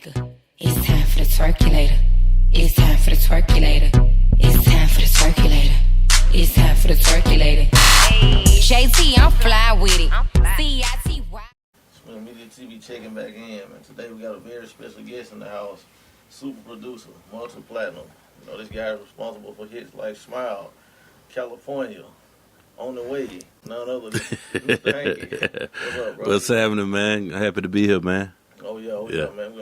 maker. It's time for the twerkulator. It's time for the twerkulator. It's time for the twerkulator. It's time for the twerkulator. JT, I'm fly with it. C-I-T-Y. Spring Media TV checking back in, man. Today we got a very special guest in the house. Super producer, multi-platinum. You know, this guy is responsible for hits like Smile, California, On the Way, none other than Mr. Hanky. What's up, bro? What's happening, man? Happy to be here, man. Oh yeah, man.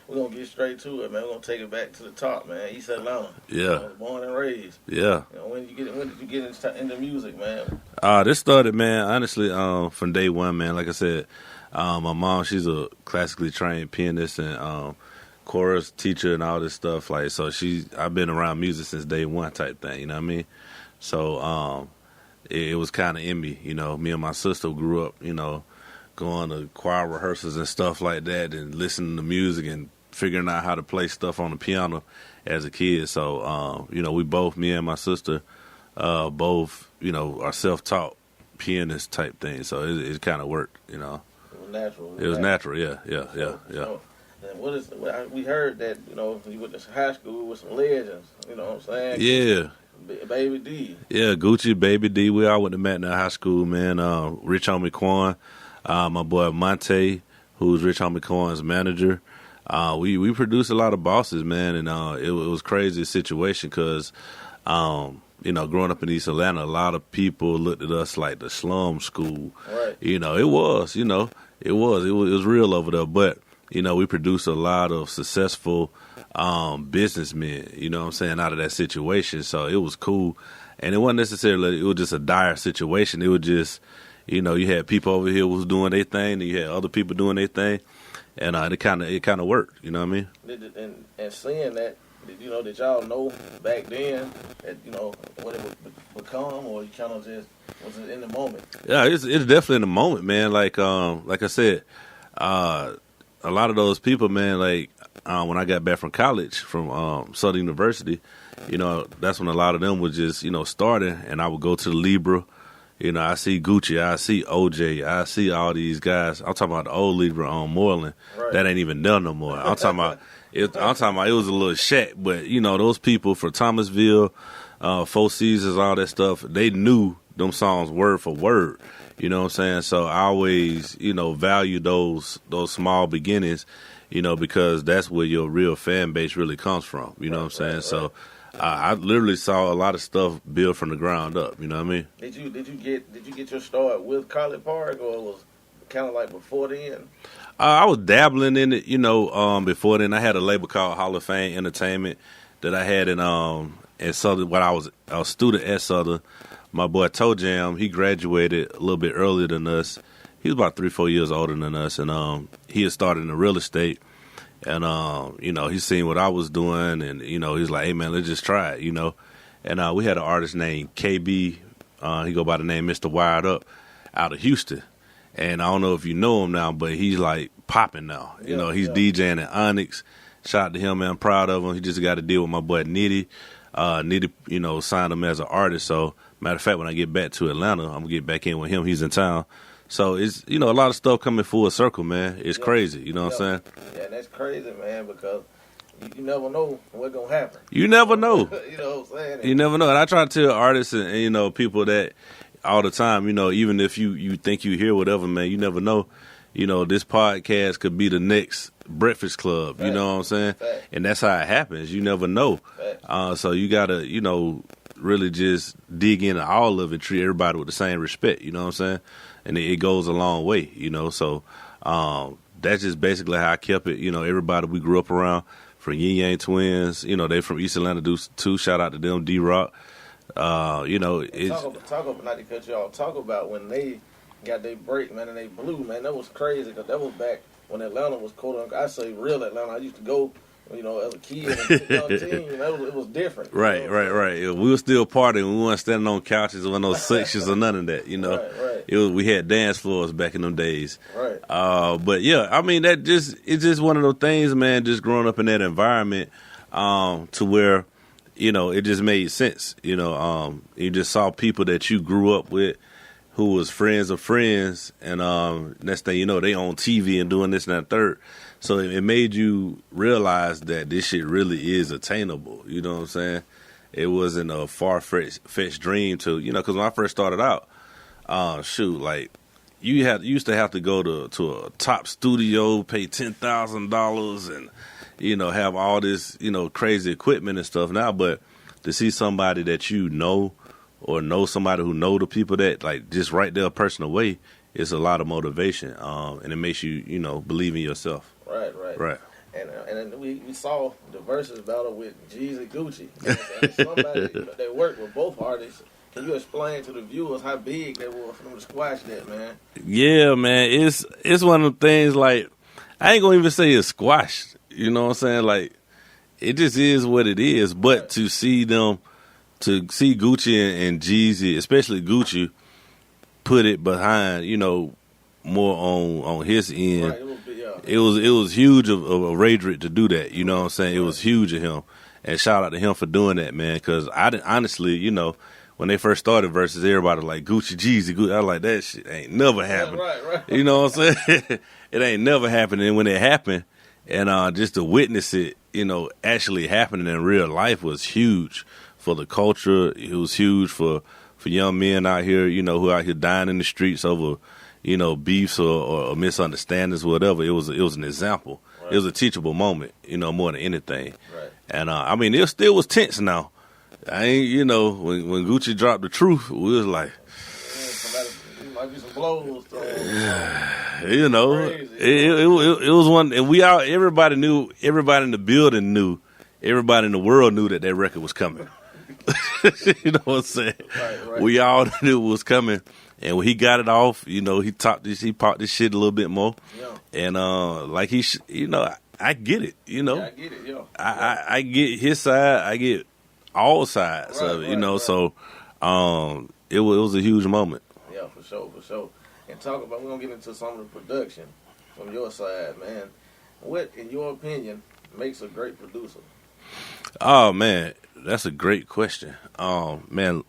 We're gonna get straight to it, man. We're gonna take it back to the top, man. East Atlanta. Yeah. Born and raised. Yeah. You know, when did you get into music, man? This started, man, honestly, from day one, man. Like I said, my mom, she's a classically trained pianist and chorus teacher and all this stuff. Like, so I've been around music since day one type thing, you know what I mean? So it was kind of in me, you know. Me and my sister grew up, you know, going to choir rehearsals and stuff like that and listening to music and figuring out how to play stuff on the piano as a kid. So, you know, me and my sister, both, you know, are self-taught pianist type things. So it kind of worked, you know. It was natural. It was natural, yeah. So, and we heard that, you know, you went to high school with some legends, you know what I'm saying? Yeah. Baby D. Yeah, Gucci, Baby D. We all went to Matinee High School, man. Rich Homie Quan, my boy Monte, who's Rich Homie Quan's manager. We produced a lot of bosses, man, and it was crazy situation because, you know, growing up in East Atlanta, a lot of people looked at us like the slum school. Right. You know, it was real over there, but, you know, we produced a lot of successful businessmen, you know what I'm saying, out of that situation. So it was cool. And it wasn't necessarily, it was just a dire situation. It was just, you know, you had people over here who was doing their thing, and you had other people doing their thing. And it kind of worked, you know what I mean? And seeing that, did y'all know back then that, you know, what it would become, or you kind of just was it in the moment? Yeah, it's definitely in the moment, man. Like I said, a lot of those people, man, like when I got back from college, from Southern University, you know, that's when a lot of them was just, you know, starting, and I would go to the Libra. You know, I see Gucci, I see OJ, I see all these guys. I'm talking about the old Libra on Moreland. Right. That ain't even done no more. I'm talking about it was a little shack, but you know, those people for Thomasville, Four Seasons, all that stuff, they knew them songs word for word. You know what I'm saying? So I always, you know, value those small beginnings, you know, because that's where your real fan base really comes from. You know what I'm saying? Right. So I literally saw a lot of stuff built from the ground up. You know what I mean? Did you get your start with College Park, or it was kind of like before then? I was dabbling in it, you know. Before then, I had a label called Hall of Fame Entertainment that I had in Southern. When I was a student at Southern, my boy Toe Jam, he graduated a little bit earlier than us. He was about 3-4 years older than us, and he had started in the real estate. And, you know, he seen what I was doing, and, you know, he's like, hey, man, let's just try it, you know. And we had an artist named KB. He go by the name Mr. Wired Up out of Houston. And I don't know if you know him now, but he's, like, popping now. You know, he's DJing at Onyx. Shout out to him, man. I'm proud of him. He just got to deal with my boy Nitty. Nitty, you know, signed him as an artist. So, matter of fact, when I get back to Atlanta, I'm going to get back in with him. He's in town. So it's, you know, a lot of stuff coming full circle, man. It's crazy, you know what I'm saying? Yeah, that's crazy, man, because you never know what's going to happen. You never know. You know what I'm saying? You never know. And I try to tell artists and, you know, people that all the time, you know, even if you think you hear whatever, man, you never know. You know, this podcast could be the next Breakfast Club, you know what I'm saying? And that's how it happens. You never know. So you got to, you know, really just dig into all of it, treat everybody with the same respect, you know what I'm saying? And it goes a long way, you know. So that's just basically how I kept it. You know, everybody we grew up around, from Ying Yang twins, you know, they from East Atlanta too. Shout out to them, D-Rock. You know, talk about, not to cut you off, talk about when they got their break, man, and they blew, man. That was crazy, because that was back when Atlanta was quote unquote, I say real Atlanta. I used to go, you know, as a kid and young team, it was different. Right. We were still partying. We weren't standing on couches or no sections or none of that, you know. Right. We had dance floors back in them days. Right. But yeah, I mean, it's just one of those things, man, just growing up in that environment, to where, you know, it just made sense. You know, you just saw people that you grew up with who was friends of friends, and next thing you know, they on TV and doing this and that third. So it made you realize that this shit really is attainable. You know what I'm saying? It wasn't a far-fetched dream to, because when I first started out, like you used to have to go to a top studio, pay $10,000 and, have all this, crazy equipment and stuff now. But to see somebody that or know somebody who know the people that, like, just right there a person away, it's a lot of motivation. And it makes you, believe in yourself. Right. And we saw the versus battle with Jeezy Gucci. And somebody that worked with both artists. Can you explain to the viewers how big they were for them to squash that, man? Yeah, man. It's one of the things, like, I ain't gonna even say it's squashed. You know what I'm saying? Like, it just is what it is. But to see Gucci and Jeezy, especially Gucci, put it behind, more on his end. Right, it was huge of Radrick to do that. You know what I'm saying? It was huge of him. And shout out to him for doing that, man. Because I didn't, honestly, when they first started versus, everybody like Gucci, Jeezy, Gucci. I was like, that shit ain't never happened. Right. You know what I'm saying? It ain't never happened. And when it happened, and just to witness it, actually happening in real life was huge for the culture. It was huge for young men out here, who out here dying in the streets over, beefs or misunderstandings, whatever. It was an example. Right. It was a teachable moment, more than anything. Right. And it still was tense now. I ain't, when Gucci dropped the truth, we was like, might be some blows. It was one, and everybody knew, everybody in the building knew, everybody in the world knew that record was coming. You know what I'm saying? Right. We all knew it was coming, and when he got it off, he popped this shit a little bit more, and I get it, Yeah, I get it, yo. I get his side, I get all sides of it, so it was a huge moment. Yeah, for sure. And we're gonna get into some of the production from your side, man. What, in your opinion, makes a great producer? Oh man, that's a great question. Man,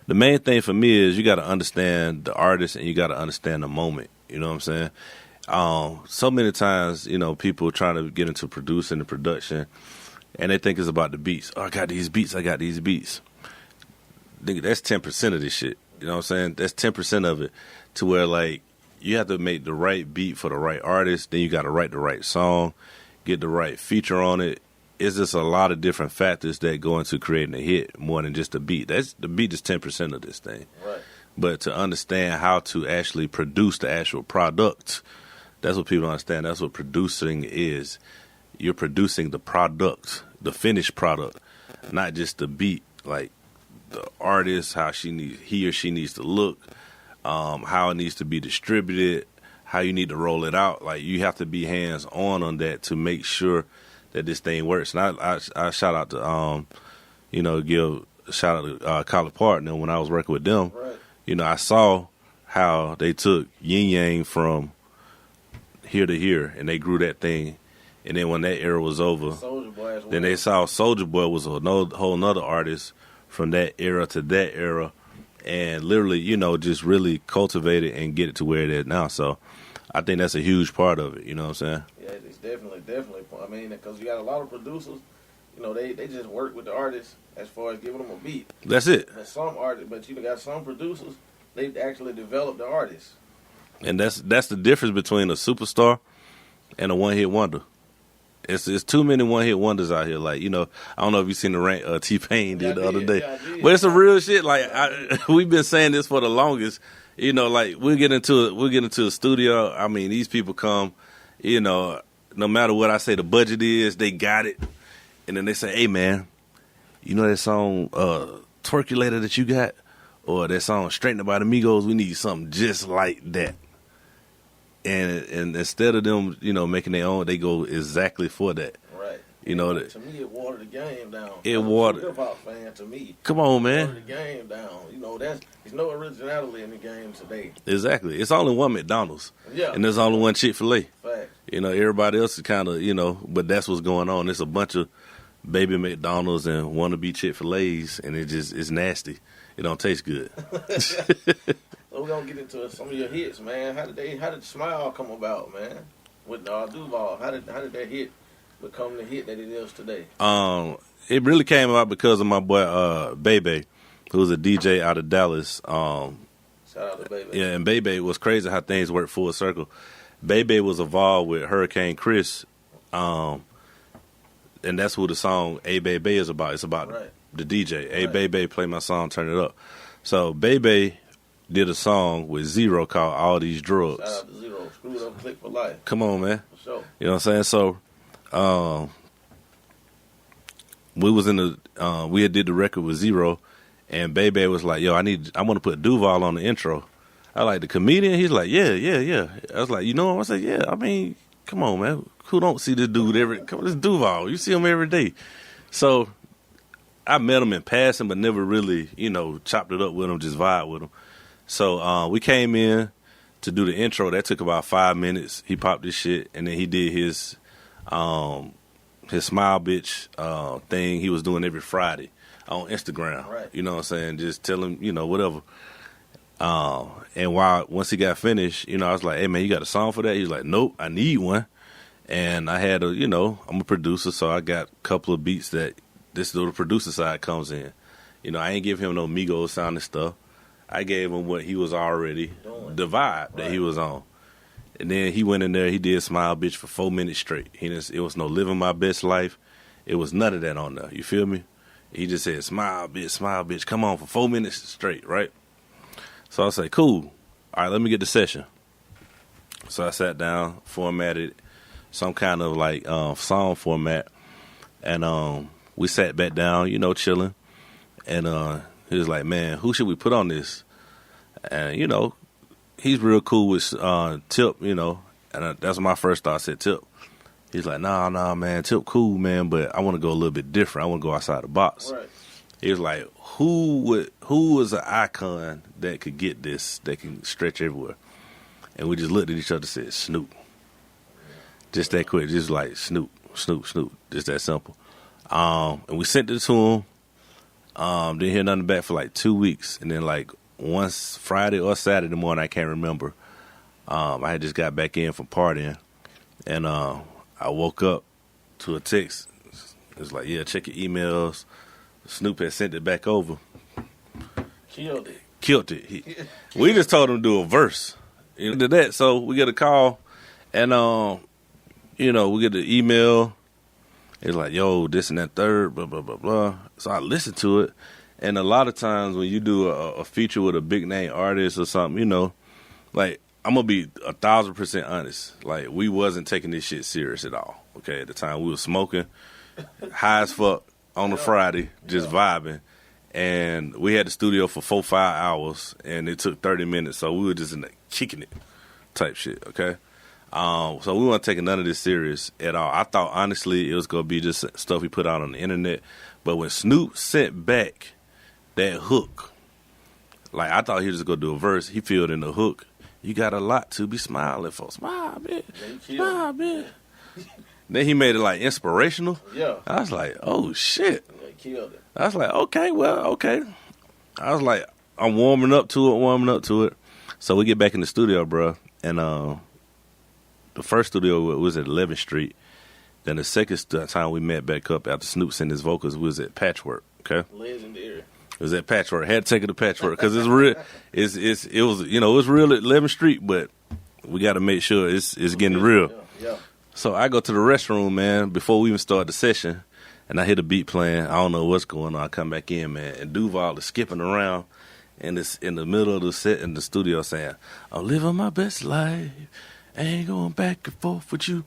the main thing for me is you got to understand the artist and you got to understand the moment. You know what I'm saying? So many times, people trying to get into producing and production, and they think it's about the beats. Oh, I got these beats. Nigga, that's 10% of this shit. You know what I'm saying? That's 10% of it. To where, like, you have to make the right beat for the right artist. Then you got to write the right song, get the right feature on it. It's just a lot of different factors that go into creating a hit more than just the beat. The beat is 10% of this thing. Right. But to understand how to actually produce the actual product, that's what people don't understand. That's what producing is. You're producing the product, the finished product, not just the beat. Like the artist, how he or she needs to look, how it needs to be distributed, how you need to roll it out. Like you have to be hands on that to make sure that this thing works. And I shout out to give a shout out to College Partner when I was working with them. Right. I saw how they took Ying Yang from here to here, and they grew that thing. And then when that era was over, then they saw Soulja Boy was a whole nother artist from that era to that era, and literally, just really cultivate it and get it to where it is now. So I think that's a huge part of it. You know what I'm saying? Yeah, it's definitely. I mean, because you got a lot of producers, they just work with the artists as far as giving them a beat. That's it. And some artists, but you got some producers, they actually develop the artists. And that's the difference between a superstar and a one-hit wonder. It's too many one-hit wonders out here. Like, I don't know if you seen the rant T-Pain did the other day. Yeah, but it's a real shit. Like, we've been saying this for the longest. Like, we'll get into a studio. I mean, these people come, no matter what I say the budget is, they got it. And then they say, hey, man, that song Twerkulator that you got? Or that song Straightened by the Migos? We need something just like that. And instead of them, making their own, they go exactly for that. Right. That, to me, it watered the game down. It watered. Hip hop fan, to me. Come on, man. Watered the game down. There's no originality in the game today. Exactly. It's only one McDonald's. Yeah. And there's only one Chick-fil-A. Fact. Everybody else is kind of, but that's what's going on. It's a bunch of baby McDonald's and wannabe Chick-fil-A's, and it's nasty. It don't taste good. So we're gonna get into some of your hits, man. How did Smile come about, man? with Duval? How did that hit become the hit that it is today? It really came about because of my boy Bebe, who's a DJ out of Dallas. Shout out to Bebe. Yeah, and Bebe was crazy how things work full circle. Bebe was involved with Hurricane Chris, and that's who the song "A Bebe" is about. It's about the DJ. "A Bebe, play my song, turn it up." So Bebe did a song with Zero called "All These Drugs." Shout out to Zero. Screwed up click for life. Come on, man. For sure. You know what I'm saying? So, we was in the we had did the record with Zero, and Bebe was like, "Yo, I want to put Duval on the intro." I like the comedian. He's like, yeah. I was like, you know what? I said, yeah. I mean, come on, man. Who don't see this dude this Duval? You see him every day. So I met him in passing, but never really, chopped it up with him, just vibe with him. So we came in to do the intro. That took about 5 minutes. He popped this shit, and then he did his Smile Bitch thing he was doing every Friday on Instagram. Right. You know what I'm saying? Just tell him, whatever. And once he got finished, I was like, hey, man, you got a song for that? He was like, nope, I need one. And I had I'm a producer, so I got a couple of beats that this little producer side comes in. I ain't give him no Migos sounding stuff. I gave him what he was already, the vibe that he was on. And then he went in there, he did Smile Bitch for 4 minutes straight. It was no Living My Best Life. It was none of that on there. You feel me? He just said, Smile Bitch, come on for 4 minutes straight, right? So I say, cool. All right, let me get the session. So I sat down, formatted some kind of like song format, and we sat back down, chilling. And he was like, man, who should we put on this? And, he's real cool with Tip, and that's my first thought. I said, Tip. He's like, nah, man, Tip cool, man, but I want to go a little bit different. I want to go outside the box. Right. He was like, who is an icon that could get this, that can stretch everywhere? And we just looked at each other and said, Snoop. Just that quick, just like Snoop, just that simple. And we sent it to him. Didn't hear nothing back for like 2 weeks. And then like once Friday or Saturday morning, I can't remember, I had just got back in from partying. And I woke up to a text. It was like, yeah, check your emails. Snoop had sent it back over. Killed it. We just told him to do a verse. Did that. So we get a call, and we get the email. It's like, yo, this and that third, blah blah blah blah. So I listened to it, and a lot of times when you do a feature with a big name artist or something, like I'm gonna be 1,000% honest. Like we wasn't taking this shit serious at all. Okay, at the time we was smoking, high as fuck. On a Friday, just vibing. And we had the studio for 4-5 hours, and it took 30 minutes, so we were just in there kicking it type shit, okay? So we weren't taking none of this serious at all. I thought, honestly, it was going to be just stuff we put out on the internet. But when Snoop sent back that hook, like, I thought he was just going to do a verse. He filled in the hook. You got a lot to be smiling for. Smile, bitch. Smile, bitch. Then he made it like inspirational. Yeah. I was like, oh shit. They killed it. I was like, okay. I was like, I'm warming up to it. So we get back in the studio, bro. And the first studio was at 11th Street. Then the second time we met back up after Snoop sent his vocals was at Patchwork. Okay. Legendary. It was at Patchwork. Had to take it to Patchwork because it's real. It was real at 11th Street, but we got to make sure it's getting real. Yeah. So I go to the restroom, man, before we even start the session, and I hear the beat playing. I don't know what's going on. I come back in, man, and Duval is skipping around in the middle of the set in the studio saying, I'm living my best life. I ain't going back and forth with you.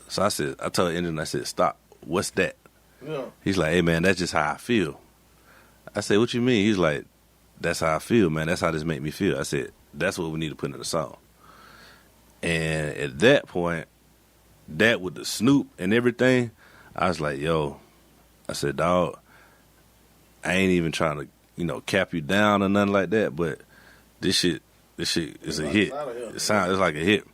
So I told the engine, I said, stop. What's that? Yeah. He's like, hey, man, that's just how I feel. I said, what you mean? He's like, that's how I feel, man. That's how this make me feel. I said, that's what we need to put in the song. And at that point, that with the Snoop and everything, I was like, yo, I said, dog, I ain't even trying to, cap you down or nothing like that, but this shit is a hit. It's like a hit.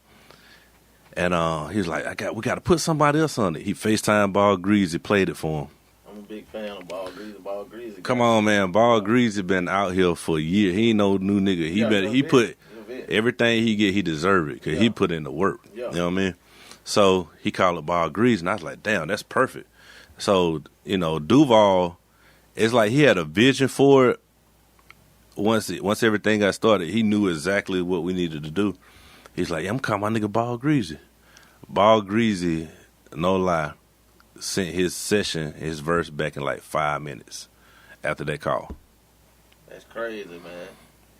And he was like, we got to put somebody else on it. He FaceTimed Ball Greasy, played it for him. I'm a big fan of Ball Greasy. Come on, man. Ball Greasy been out here for a year. He ain't no new nigga. Everything he get, he deserve it because he put in the work. Yeah. You know what I mean? So he called it Ball Grease, and I was like, damn, that's perfect. So, you know, Duval, it's like he had a vision for it. Once everything got started, he knew exactly what we needed to do. He's like, yeah, I'm calling my nigga Ball Greasy. Ball Greasy, no lie, sent his verse back in like 5 minutes after that call. That's crazy, man.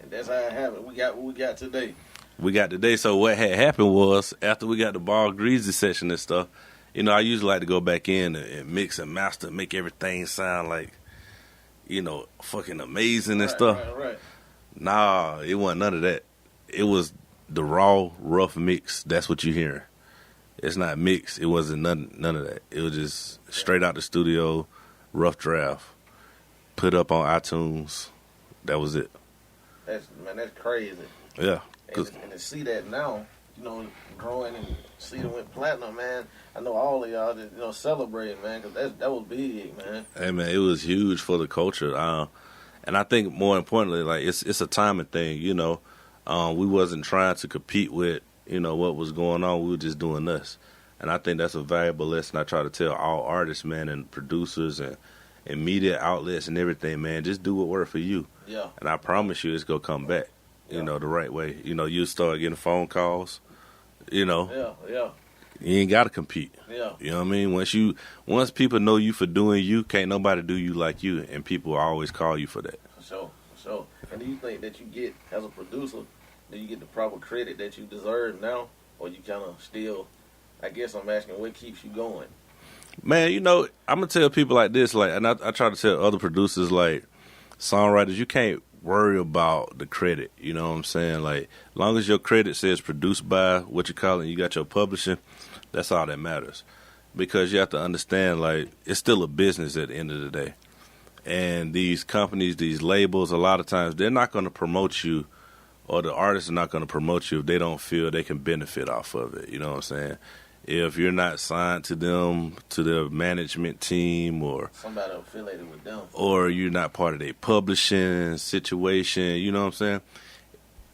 And that's how it happened. We got what we got today. So what had happened was, after we got the Ball Greasy session and stuff, you know, I usually like to go back in and mix and master, make everything sound like, you know, fucking amazing and stuff. Right. Nah, it wasn't none of that. It was the raw, rough mix. That's what you're hearing. It's not mixed. It wasn't none of that. It was just straight out the studio, rough draft, put up on iTunes. That was it. That's crazy. Yeah. And to see that now, you know, growing and see it went platinum, man. I know all of y'all just, you know, celebrating, man, because that was big, man. Hey, man, it was huge for the culture. And I think more importantly, like, it's a timing thing, you know. We wasn't trying to compete with, you know, what was going on. We were just doing this. And I think that's a valuable lesson I try to tell all artists, man, and producers and media outlets and everything, man. Just do what works for you. Yeah. And I promise you it's going to come back, you know, the right way. You know, you start getting phone calls, you know. Yeah. You ain't got to compete. Yeah. You know what I mean? Once people know you for doing you, can't nobody do you like you, and people will always call you for that. For sure. And do you think that you get, as a producer, do you get the proper credit that you deserve now? Or you kind of still, I guess I'm asking, what keeps you going? Man, you know, I'm going to tell people like this, like, and I try to tell other producers, like, songwriters, you can't worry about the credit. You know what I'm saying? Like, as long as your credit says produced by, what you call it, you got your publishing, that's all that matters. Because you have to understand, like, it's still a business at the end of the day. And these companies, these labels, a lot of times, they're not going to promote you, or the artists are not going to promote you if they don't feel they can benefit off of it. You know what I'm saying? If you're not signed to them, to their management team, or somebody affiliated with them, or you're not part of their publishing situation, you know what I'm saying?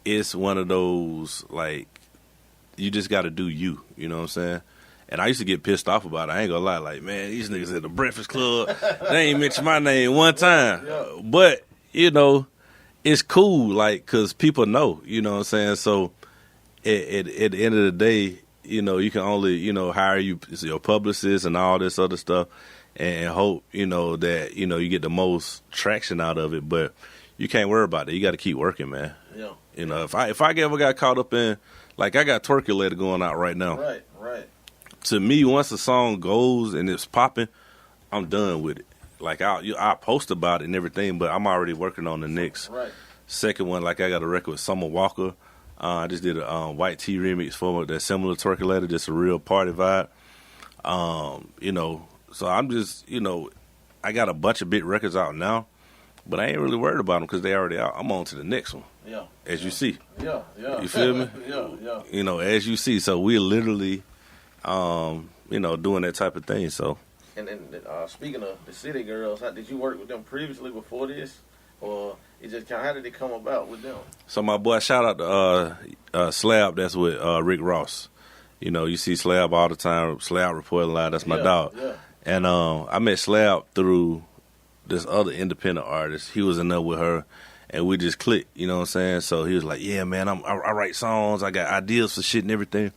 It's one of those, like, you just got to do you, you know what I'm saying? And I used to get pissed off about it. I ain't gonna lie, like, man, these niggas at the Breakfast Club, they ain't mentioned my name one time. Yeah. But, you know, it's cool, like, because people know, you know what I'm saying? So, at the end of the day, you know, you can only, you know, hire your publicist and all this other stuff and hope, you know, that, you know, you get the most traction out of it. But you can't worry about it. You got to keep working, man. Yeah. You know, if I ever got caught up in, like, I got Twerkulator going out right now. Right. To me, once a song goes and it's popping, I'm done with it. Like, I post about it and everything, but I'm already working on the next second one. Like, I got a record with Summer Walker. I just did a White Tea remix for that's similar to Twerkulator, just a real party vibe. You know, so I'm just, you know, I got a bunch of big records out now, but I ain't really worried about them because they already out. I'm on to the next one. Yeah. As you see. Yeah. You feel me? Yeah. You know, as you see. So we're literally, you know, doing that type of thing. So. And then, speaking of the City Girls, did you work with them previously before this? Or it just how did it come about with them? So my boy, shout out to Slab, that's with Rick Ross. You know, you see Slab all the time. Slab reporting live, that's my dog. Yeah. And I met Slab through this other independent artist. He was in there with her, and we just clicked, you know what I'm saying? So he was like, yeah, man, I write songs. I got ideas for shit and everything.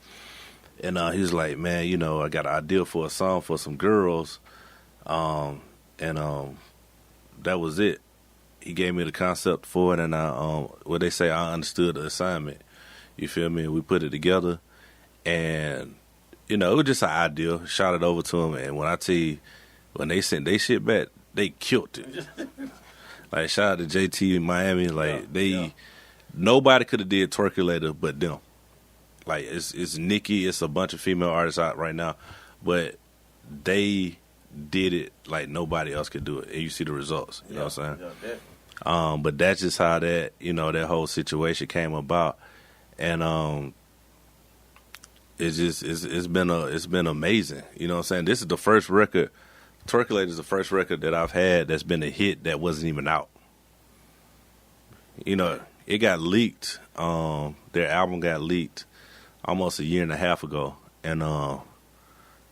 And he was like, man, you know, I got an idea for a song for some girls. And that was it. He gave me the concept for it, and what they say, I understood the assignment. You feel me? We put it together, and, you know, it was just an idea. Shot it over to him, and when I tell you, when they sent they shit back, they killed it. Like, shout out to JT in Miami. Like, nobody could have did Twerkulator but them. Like, it's Nikki, it's a bunch of female artists out right now, but they did it like nobody else could do it, and you see the results. You know what I'm saying? But that's just how that, you know, that whole situation came about, and it's been amazing. You know what I'm saying? This is the first record. Twerkulator is the first record that I've had that's been a hit that wasn't even out. You know, it got leaked. Their album got leaked almost a year and a half ago, and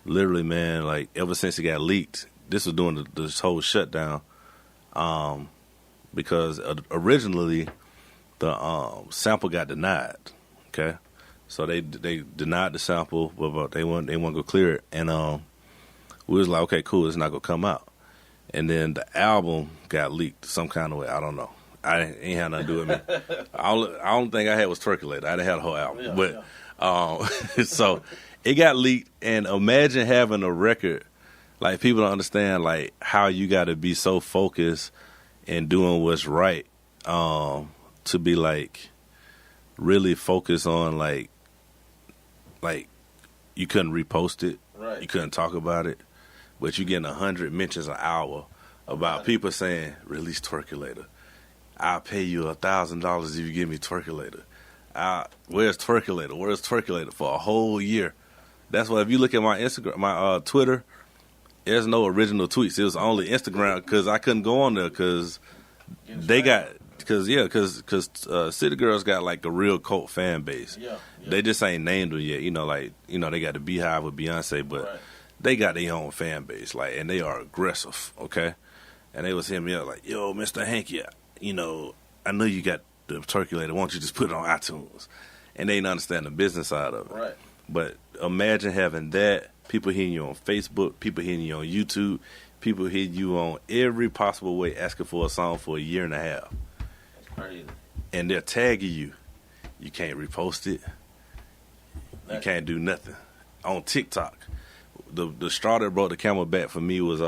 literally, man, like ever since it got leaked, this was during this whole shutdown. Because originally the sample got denied. Okay, so they denied the sample, but they want to go clear it, and we was like, okay, cool, it's not gonna come out. And then the album got leaked some kind of way. I don't know. I ain't had nothing to do with me. I don't think I had was Twerkulator. I didn't have the whole album, but so it got leaked. And imagine having a record, like people don't understand like how you got to be so focused and doing what's right to be like really focused on like you couldn't repost it, Right. you couldn't talk about it, but you getting 100 mentions an hour about people saying release Twerkulator. I'll pay you $1,000 if you give me Twerkulator. Where's Twerkulator? Where's Twerkulator for a whole year? That's why if you look at my Instagram, my Twitter, there's no original tweets. It was only Instagram because I couldn't go on there because they got City Girls got like a real cult fan base. Yeah. They just ain't named them yet. They got the Beehive with Beyonce, but Right. they got their own fan base, like, and they are aggressive. Okay, and they was hitting me up like, "Yo, Mr. Hanky, I know you got the Twerkulator. Why don't you just put it on iTunes?" And they didn't understand the business side of it. Right. But imagine having that. People hitting you on Facebook, people hitting you on YouTube, people hitting you on every possible way asking for a song for a year and a half. That's crazy. And they're tagging you. You can't repost it. You can't do nothing. On TikTok, the straw that broke the camel back for me was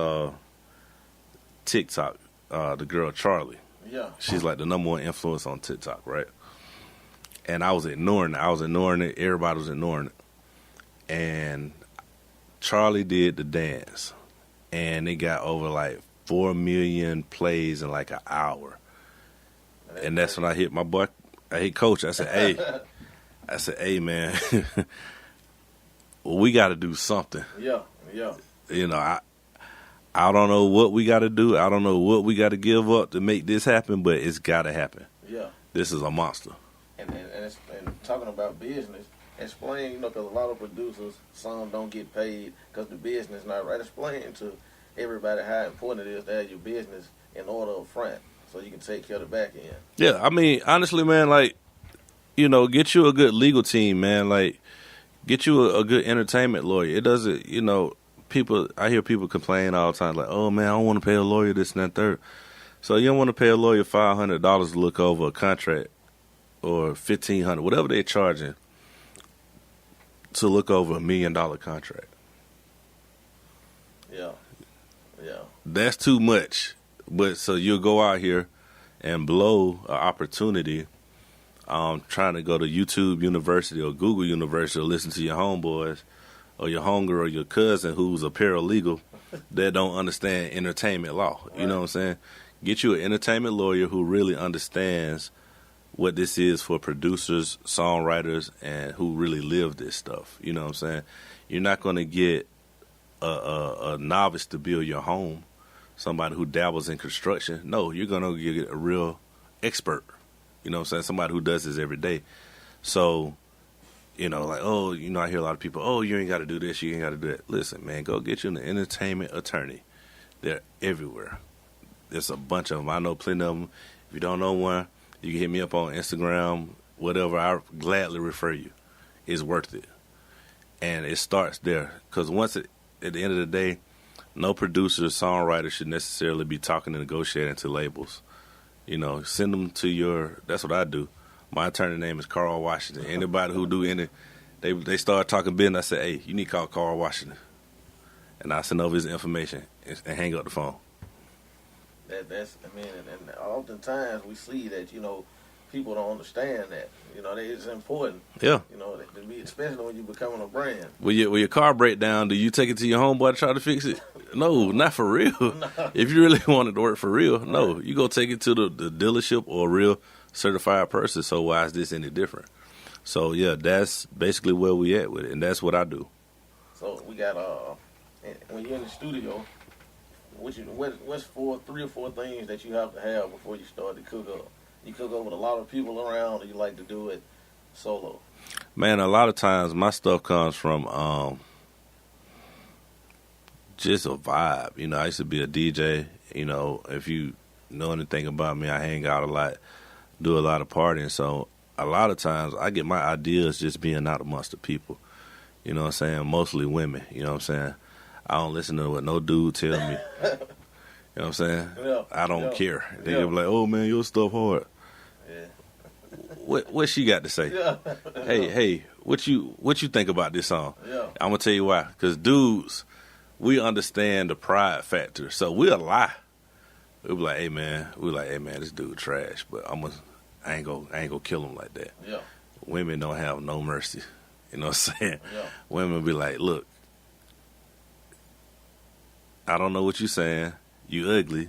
TikTok, the girl Charlie. Yeah. She's like the number one influence on TikTok, right? And I was ignoring it. Everybody was ignoring it. And Charlie did the dance, and it got over like 4 million plays in like an hour. And that's when I hit my boy. I hit Coach. I said, "Hey, man, well, we got to do something." Yeah. I don't know what we got to do. I don't know what we got to give up to make this happen, but it's got to happen. Yeah. This is a monster. And talking about business, explain, because a lot of producers, some don't get paid because the business not right. Explain to everybody how important it is to have your business in order up front so you can take care of the back end. Yeah, I mean, honestly, man, like, get you a good legal team, man. Like, get you a good entertainment lawyer. It doesn't, I hear people complain all the time, like, oh, man, I don't want to pay a lawyer this and that third. So you don't want to pay a lawyer $500 to look over a contract or $1,500, whatever they're charging, to look over $1 million contract. Yeah. That's too much. But so you'll go out here and blow an opportunity trying to go to YouTube University or Google University or listen to your homeboys or your homegirl or your cousin who's a paralegal that don't understand entertainment law. Right. You know what I'm saying? Get you an entertainment lawyer who really understands what this is for producers, songwriters, and who really live this stuff. You know what I'm saying? You're not going to get a novice to build your home, somebody who dabbles in construction. No, you're going to get a real expert. You know what I'm saying? Somebody who does this every day. So, I hear a lot of people, oh, you ain't got to do this, you ain't got to do that. Listen, man, go get you an entertainment attorney. They're everywhere. There's a bunch of them. I know plenty of them. If you don't know one, you can hit me up on Instagram, whatever. I'll gladly refer you. It's worth it. And it starts there. Because at the end of the day, no producer or songwriter should necessarily be talking and negotiating to labels. Send them to that's what I do. My attorney name is Carl Washington. Anybody who do they start talking business, I say, hey, you need to call Carl Washington. And I send over his information and hang up the phone. And oftentimes we see that, people don't understand that. It's important. Yeah. Especially when you're becoming a brand. Will your car break down, do you take it to your homeboy to try to fix it? No, not for real. No. If you really want it to work for real, no. You go take it to the dealership or a real certified person. So why is this any different? So, yeah, that's basically where we at with it, and that's what I do. So we got, when you're in the studio, what's 3 or 4 things that you have to have before you start to cook up? you cook up with a lot of people around, or you like to do it solo? Man, a lot of times my stuff comes from just a vibe. You know, I used to be a DJ. You know, if you know anything about me, I hang out a lot, do a lot of partying. So a lot of times I get my ideas just being out amongst the people. You know what I'm saying? Mostly women. You know what I'm saying? I don't listen to what no dude tell me. You know what I'm saying? Yeah, I don't care. They yeah. be like, "Oh man, your stuff hard." Yeah. What she got to say? Yeah. Hey, what you think about this song? Yeah. I'm gonna tell you why. Because dudes, we understand the pride factor, so we'll lie. We'll be like, "Hey man," this dude trash, but I ain't gonna kill him like that. Yeah. Women don't have no mercy. You know what I'm saying? Yeah. Women be like, "Look, I don't know what you're saying. You ugly.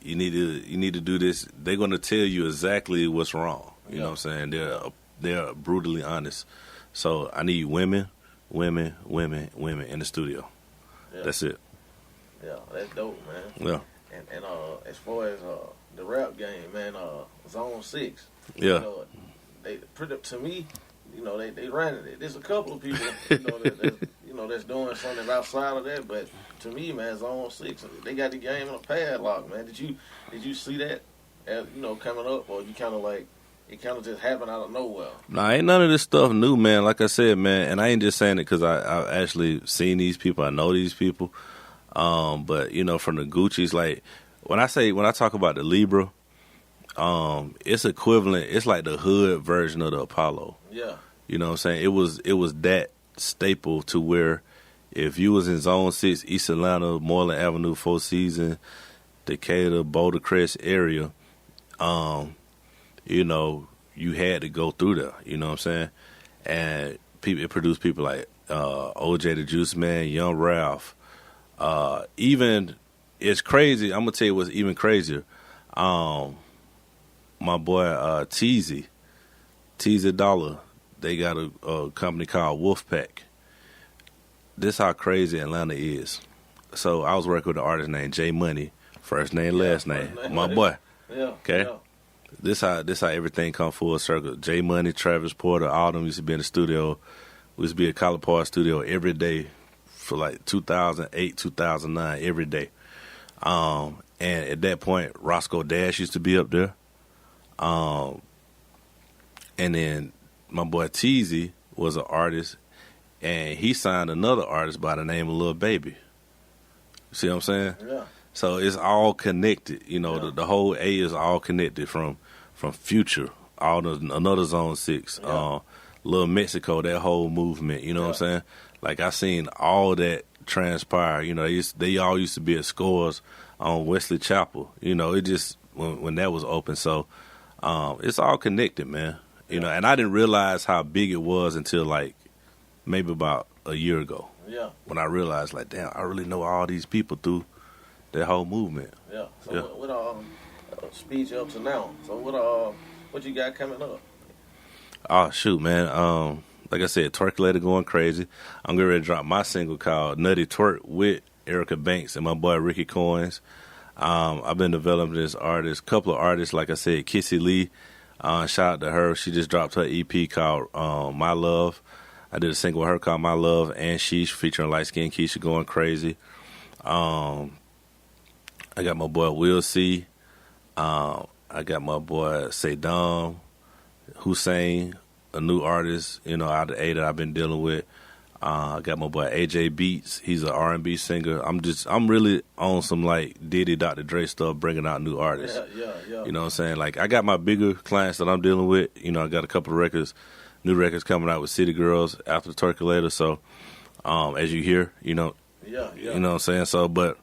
You need to do this." They're gonna tell you exactly what's wrong. You know what I'm saying? They're brutally honest. So I need women in the studio. Yeah. That's it. Yeah, that's dope, man. Yeah. And as far as the rap game, man, Zone 6. Yeah. You know, they pretty to me, you know, they ran it. There's a couple of people, that's doing something outside of that, but to me, man, Zone 6, they got the game in a padlock, man. Did you see that, coming up, or you kind of like it kind of just happened out of nowhere? Nah, ain't none of this stuff new, man. Like I said, man, and I ain't just saying it because I've actually seen these people. I know these people. But from the Gucci's, like when I talk about the Libra, it's equivalent. It's like the hood version of the Apollo. Yeah. You know what I'm saying? It was that staple to where if you was in Zone 6, East Atlanta, Moreland Avenue, Four Seasons, Decatur, Boulder Crest area, you had to go through there. You know what I'm saying? And it produced people like OJ the Juice Man, Young Ralph. Even it's crazy. I'm gonna tell you what's even crazier. My boy Teezy Dollar. They got a company called Wolfpack. This how crazy Atlanta is. So I was working with an artist named J Money, first name, last name. My boy. Yeah. Okay. Yeah. This how everything come full circle. J Money, Travis Porter, all them used to be in the studio. We used to be at College Park studio every day for like 2008, 2009, every day. And at that point, Roscoe Dash used to be up there. And then my boy Teezy was an artist, and he signed another artist by the name of Lil Baby. See what I'm saying? Yeah. So it's all connected. Yeah. The whole A is all connected from Future, another Zone 6, Yeah. Little Mexico, that whole movement. You know what I'm saying? Like I seen all that transpire. They all used to be at Scores on Wesley Chapel. It just when that was open. So it's all connected, man. And I didn't realize how big it was until like maybe about a year ago. Yeah. When I realized, like, damn, I really know all these people through that whole movement. Yeah. So Yeah. what speech up to now? So what you got coming up? Oh shoot, man. Like I said, Twerkulator going crazy. I'm getting ready to drop my single called Nutty Twerk with Erica Banks and my boy Ricky Coins. I've been developing this couple of artists, like I said, Kissy Lee. Shout out to her. She just dropped her EP called My Love. I did a single with her called My Love and Sheesh featuring Light Skin Keisha going crazy. I got my boy Will C. I got my boy Saddam Hussein, a new artist, out of A that I've been dealing with. I got my boy AJ Beats. He's an R&B singer. I'm really on some like Diddy, Dr. Dre stuff, bringing out new artists. Yeah. You know what I'm saying? Like I got my bigger clients that I'm dealing with. I got a couple of new records coming out with City Girls after the Twerkulator. So, as you hear, Yeah. you know what I'm saying. So, but,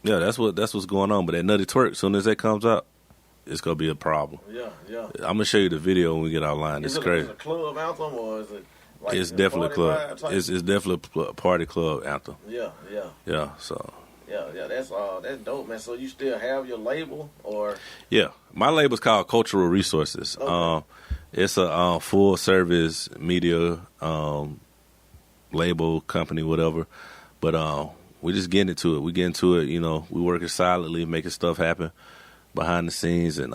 that's what's going on. But that Nutty Twerk, as soon as that comes out, it's gonna be a problem. Yeah. I'm gonna show you the video when we get online. It's crazy. Is it a club anthem or is it? Like It's definitely a club. It's definitely a party club anthem. Yeah. Yeah. So. Yeah. That's dope, man. So you still have your label or? Yeah, my label's called Cultural Resources. Okay. It's a full service media label company, whatever. But we just getting into it. We get into it. We working silently, making stuff happen. behind the scenes and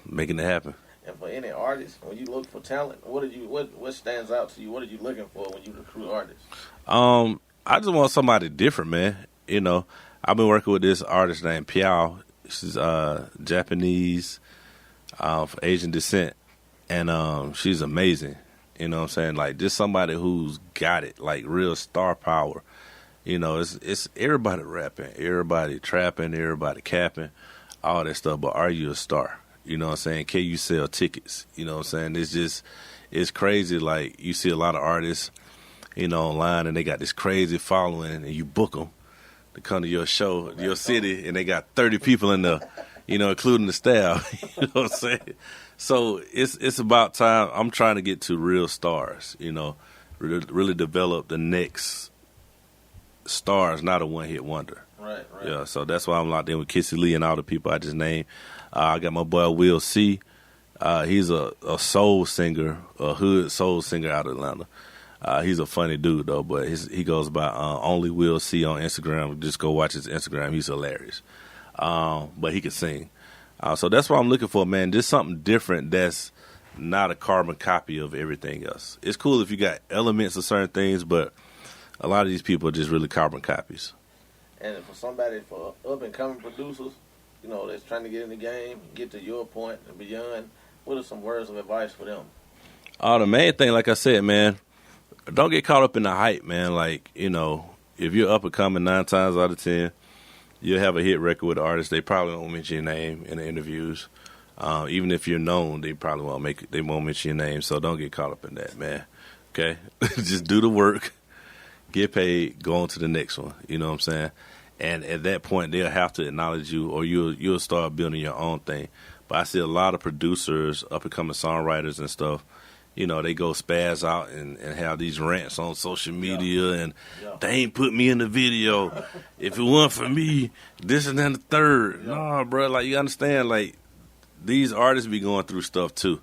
making it happen. And for any artist, when you look for talent, what stands out to you? What are you looking for when you recruit artists? I just want somebody different, man. You know, I've been working with this artist named Piao. She's Japanese, of Asian descent, and she's amazing. You know what I'm saying? Like, just somebody who's got it, like real star power. You know, it's everybody rapping, everybody trapping, everybody capping, all that stuff. But are you a star? You know what I'm saying? Can you sell tickets? You know what I'm saying? It's crazy. Like, you see a lot of artists, you know, online, and they got this crazy following, and you book them to come to your show, your city, and they got 30 people in there, you know, including the staff. You know what I'm saying? So it's about time. I'm trying to get to real stars, you know, really develop the next stars, not a one-hit wonder. Right. Yeah, so that's why I'm locked in with Kissy Lee and all the people I just named. I got my boy Will C. He's a soul singer, a hood soul singer out of Atlanta. He's a funny dude, though, but he goes by Only Will C on Instagram. Just go watch his Instagram. He's hilarious. But he can sing. So that's what I'm looking for, man. Just something different that's not a carbon copy of everything else. It's cool if you got elements of certain things, but a lot of these people are just really carbon copies. And for up-and-coming producers, you know, that's trying to get in the game, get to your point and beyond, what are some words of advice for them? The main thing, like I said, man, don't get caught up in the hype, man. Like, you know, if you're up-and-coming 9 times out of 10, you'll have a hit record with the artist. They probably won't mention your name in the interviews. Even if you're known, they probably won't mention your name. So don't get caught up in that, man. Okay? Just do the work, get paid, go on to the next one. You know what I'm saying? And at that point, they'll have to acknowledge you, or you'll start building your own thing. But I see a lot of producers, up-and-coming songwriters and stuff, you know, they go spaz out and have these rants on social media, and they ain't put me in the video. If it wasn't for me, this and then the third. Nah, bro, like, you understand, like, these artists be going through stuff too.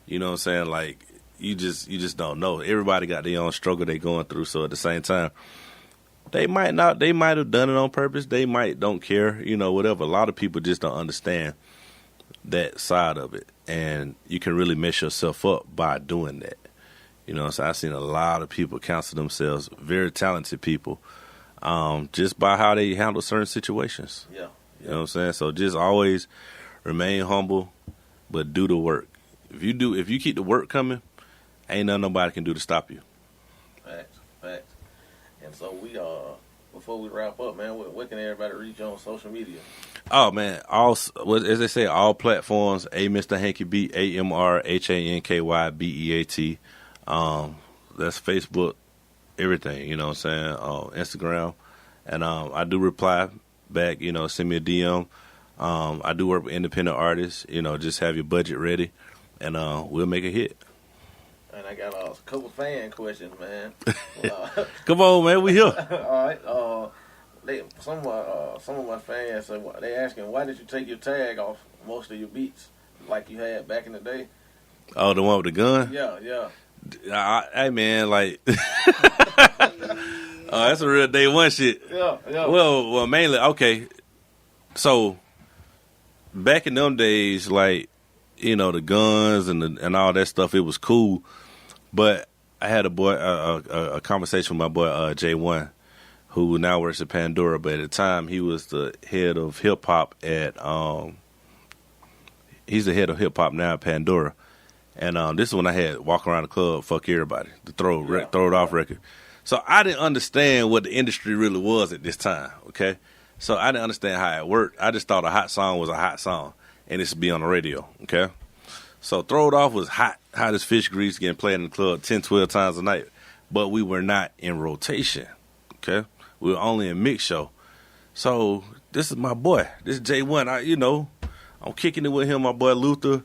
You know what I'm saying? Like, you just don't know. Everybody got their own struggle they going through, so at the same time, they might have done it on purpose. They might don't care, you know, whatever. A lot of people just don't understand that side of it, and you can really mess yourself up by doing that. You know, so I've seen a lot of people cancel themselves, very talented people, just by how they handle certain situations. You know what I'm saying? So just always remain humble, but do the work. If you keep the work coming, ain't nothing nobody can do to stop you. Facts. And so before we wrap up, man, where can everybody reach you on social media? Oh, man, as they say, all platforms, Mr Hanky Beat, AMRHANKYBEAT. That's Facebook, everything, you know what I'm saying, Instagram. And I do reply back, you know, send me a DM. I do work with independent artists, you know, just have your budget ready, and we'll make a hit. And I got a couple fan questions, man. Come on, man, we here. All right. Some of my fans, they asking, why did you take your tag off most of your beats like you had back in the day? Oh, the one with the gun? Yeah. Hey, man, like, that's a real day one shit. Yeah. Well, mainly, okay. So, back in them days, like, you know, the guns and all that stuff, it was cool. But I had a conversation with my boy J1, who now works at Pandora. But at the time, he was the head of hip hop at he's the head of hip hop now at Pandora. And this is when I had Walk Around the Club, Fuck Everybody, the Throw It Off record. So I didn't understand what the industry really was at this time. Okay, so I didn't understand how it worked. I just thought a hot song was a hot song, and it should be on the radio. Okay. So Throw It Off was hot as fish grease, getting played in the club 10, 12 times a night. But we were not in rotation, okay? We were only in mix show. So this is my boy. This is J1. I'm kicking it with him, my boy Luther,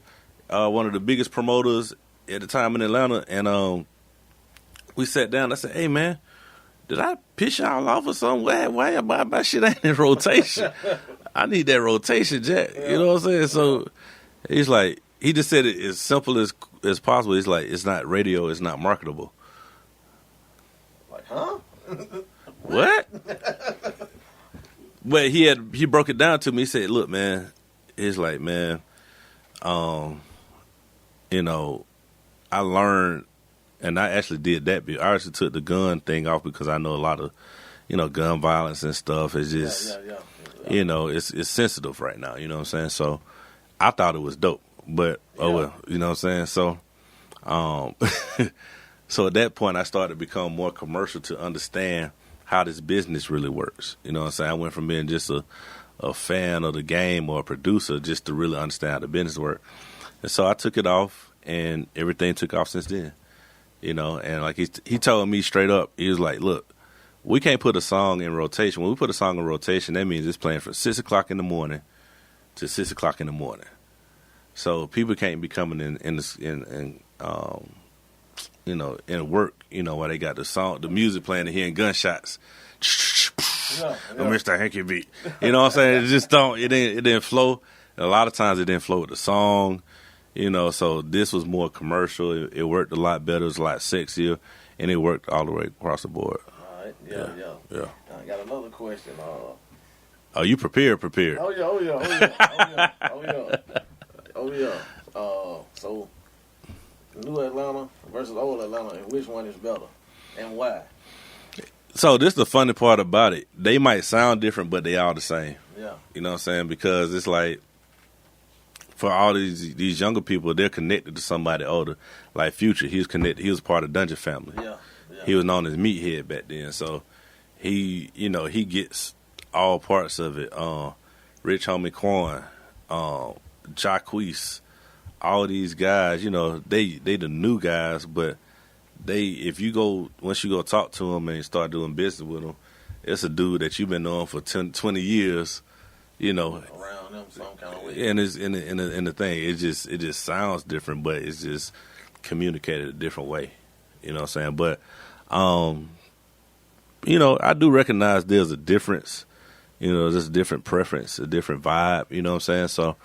one of the biggest promoters at the time in Atlanta. And we sat down. I said, hey, man, did I piss y'all off or something? Why my shit ain't in rotation? I need that rotation, Jack. You know what I'm saying? So he's like, he just said it as simple as possible. He's like, it's not radio, it's not marketable. Like, huh? What? But he broke it down to me. He said, look, man, it's like, man, you know, I learned, and I actually did that. I actually took the gun thing off because I know a lot of, gun violence and stuff is just, it's sensitive right now. You know what I'm saying? So I thought it was dope, but oh well, you know what I'm saying? So, so at that point, I started to become more commercial to understand how this business really works. You know what I'm saying? I went from being just a fan of the game or a producer just to really understand how the business works. And so I took it off, and everything took off since then. And like he told me straight up, he was like, look, we can't put a song in rotation. When we put a song in rotation, that means it's playing from 6 o'clock in the morning to 6 o'clock in the morning. So people can't be coming in work, while they got the music playing and hearing gunshots. Mr. Hanky beat. You know what I'm saying? It didn't flow. And a lot of times it didn't flow with the song. So this was more commercial. It worked a lot better. It was a lot sexier, and it worked all the way across the board. All right. Yeah. I got another question. Oh, you prepared? Oh yeah. So New Atlanta versus Old Atlanta, and which one is better, and why? So this is the funny part about it. They might sound different, but they all the same. Yeah. You know what I'm saying? Because it's like, for all these younger people, they're connected to somebody older. Like Future, he was connected. He was part of Dungeon Family. Yeah. He was known as Meathead back then. So he gets all parts of it. Rich Homie Quan, Jacquees, all these guys, they the new guys, but once you go talk to them and start doing business with them, it's a dude that you've been knowing for 10, 20 years, around them some kind of way. And it's in the thing, it just sounds different, but it's just communicated a different way. You know what I'm saying? But I do recognize there's a difference. There's a different preference, a different vibe. You know what I'm saying? So,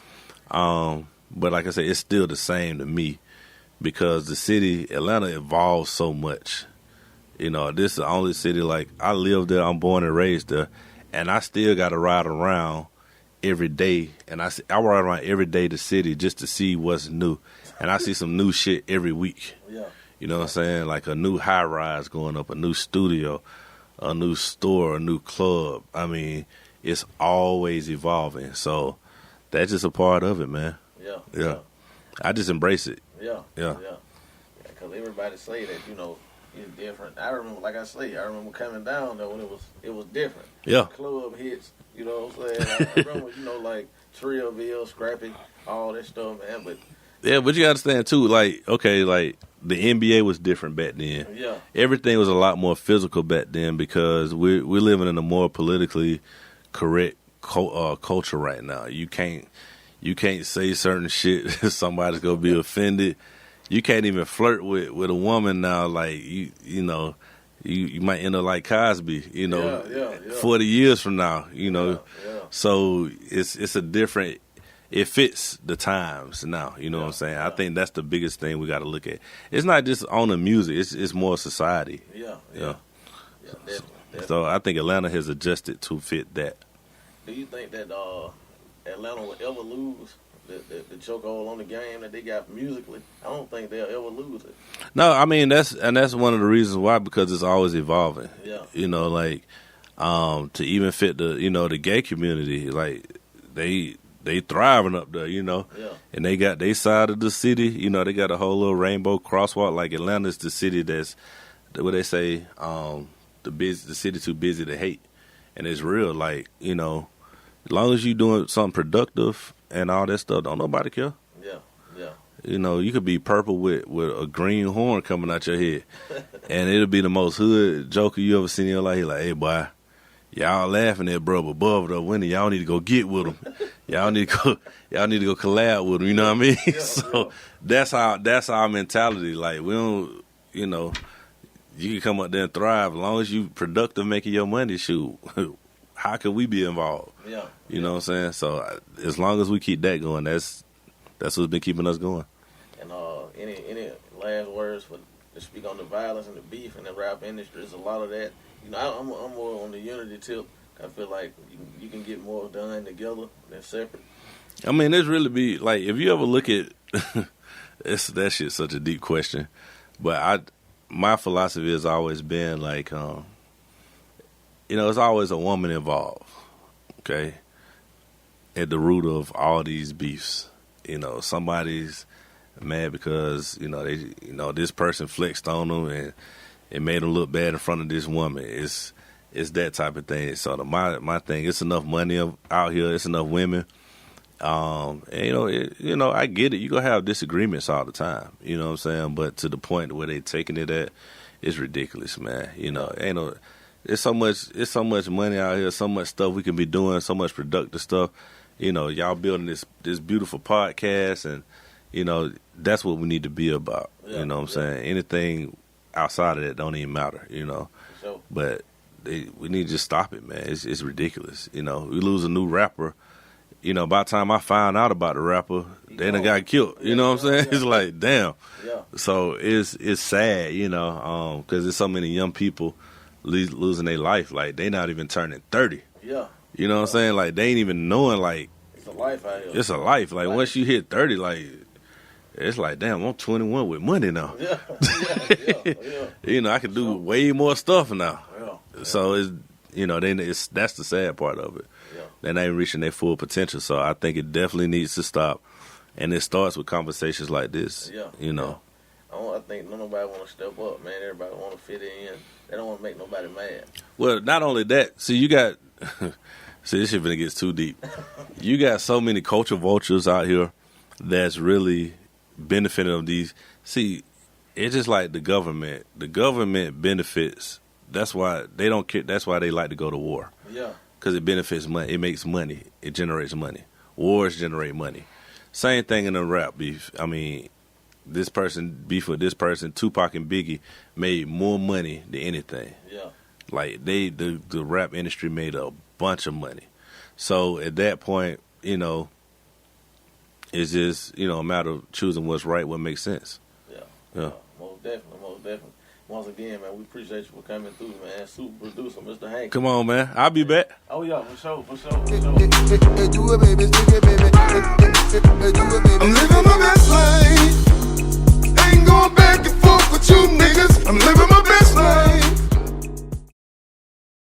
but like I said, it's still the same to me because the city, Atlanta, evolves so much. This is the only city, like, I live there, I'm born and raised there, and I still got to ride around every day, and I ride around every day the city just to see what's new, and I see some new shit every week. Yeah. You know what I'm saying? Like a new high-rise going up, a new studio, a new store, a new club. I mean, it's always evolving, so that's just a part of it, man. Yeah. I just embrace it. Yeah. Because everybody say that, it's different. I remember coming down there when it was different. Yeah. Club hits, you know what I'm saying? I remember, like Trillville, Scrappy, all that stuff, man. But yeah, but you gotta understand too, like, okay, like the NBA was different back then. Yeah. Everything was a lot more physical back then because we're living in a more politically correct culture right now. You can't say certain shit. Somebody's gonna be offended. You can't even flirt with a woman now. Like you might end up like Cosby. 40 years from now. So it's a different. It fits the times now. You know what I'm saying? I think that's the biggest thing we got to look at. It's not just on the music. It's more society. Yeah. Definitely. So I think Atlanta has adjusted to fit that. Do you think that Atlanta will ever lose the chokehold on the game that they got musically? I don't think they'll ever lose it. No, I mean that's one of the reasons why, because it's always evolving. Yeah. To even fit the gay community, like they thriving up there, Yeah. And they got their side of the city, they got a whole little rainbow crosswalk. Like Atlanta's the city that's what they say, the city too busy to hate, and it's real. Like as long as you doing something productive and all that stuff, don't nobody care. Yeah. You could be purple with a green horn coming out your head, and it'll be the most hood joker you ever seen in your life. He like, hey boy, y'all laughing at bro above the window. Y'all need to go get with him. Y'all need to go collab with him. You know what I mean? Yeah, So that's our mentality. Like we don't, you can come up there and thrive as long as you productive, making your money. Shoot, how can we be involved? Yeah. You know what I'm saying? So as long as we keep that going, that's what's been keeping us going. And any last words to speak on the violence and the beef in the rap industry? There's a lot of that. I'm more on the unity tip. I feel like you can get more done together than separate. I mean, this really be like if you ever look at that shit's such a deep question, but my philosophy has always been like, it's always a woman involved. Okay, at the root of all these beefs, somebody's mad because this person flexed on them and it made them look bad in front of this woman. It's that type of thing. So my thing, it's enough money out here. It's enough women. And, I get it. You're going to have disagreements all the time. You know what I'm saying? But to the point where they taking it at, it's ridiculous, man. It's so much money out here, so much stuff we can be doing, so much productive stuff. Y'all building this beautiful podcast, and, that's what we need to be about. Yeah, you know what I'm saying? Anything outside of that don't even matter, Sure. But we need to just stop it, man. It's ridiculous. We lose a new rapper. By the time I found out about the rapper, they done got killed. You know what I'm saying? Yeah. It's like, damn. Yeah. So it's sad, because there's so many young people losing their life. Like, they not even turning 30. Yeah. You know what I'm saying? Like, they ain't even knowing, like, It's a life out here. it's a life. Like, once you hit 30, like, it's like, damn, I'm 21 with money now. Yeah. I can do way more stuff now. Yeah. So that's the sad part of it. Yeah. They're not even reaching their full potential. So I think it definitely needs to stop. And it starts with conversations like this. Yeah. I think nobody want to step up, man. Everybody want to fit in. They don't want to make nobody mad. Well, not only that. See, you got... see, this shit finna get too deep. You got so many culture vultures out here that's really benefiting of these. See, it's just like the government. The government benefits. That's why they don't care. That's why they like to go to war. Yeah. Because it benefits money. It makes money. It generates money. Wars generate money. Same thing in the rap beef. I mean, this person beef with this person. Tupac and Biggie made more money than anything. Yeah. Like the rap industry made a bunch of money. So at that point, it's just a matter of choosing what's right, what makes sense. Yeah. Most definitely. Once again, man, we appreciate you for coming through, man. Super producer, Mr. Hanky. Come on, man. I'll be back. Oh yeah, for sure. I'm living my best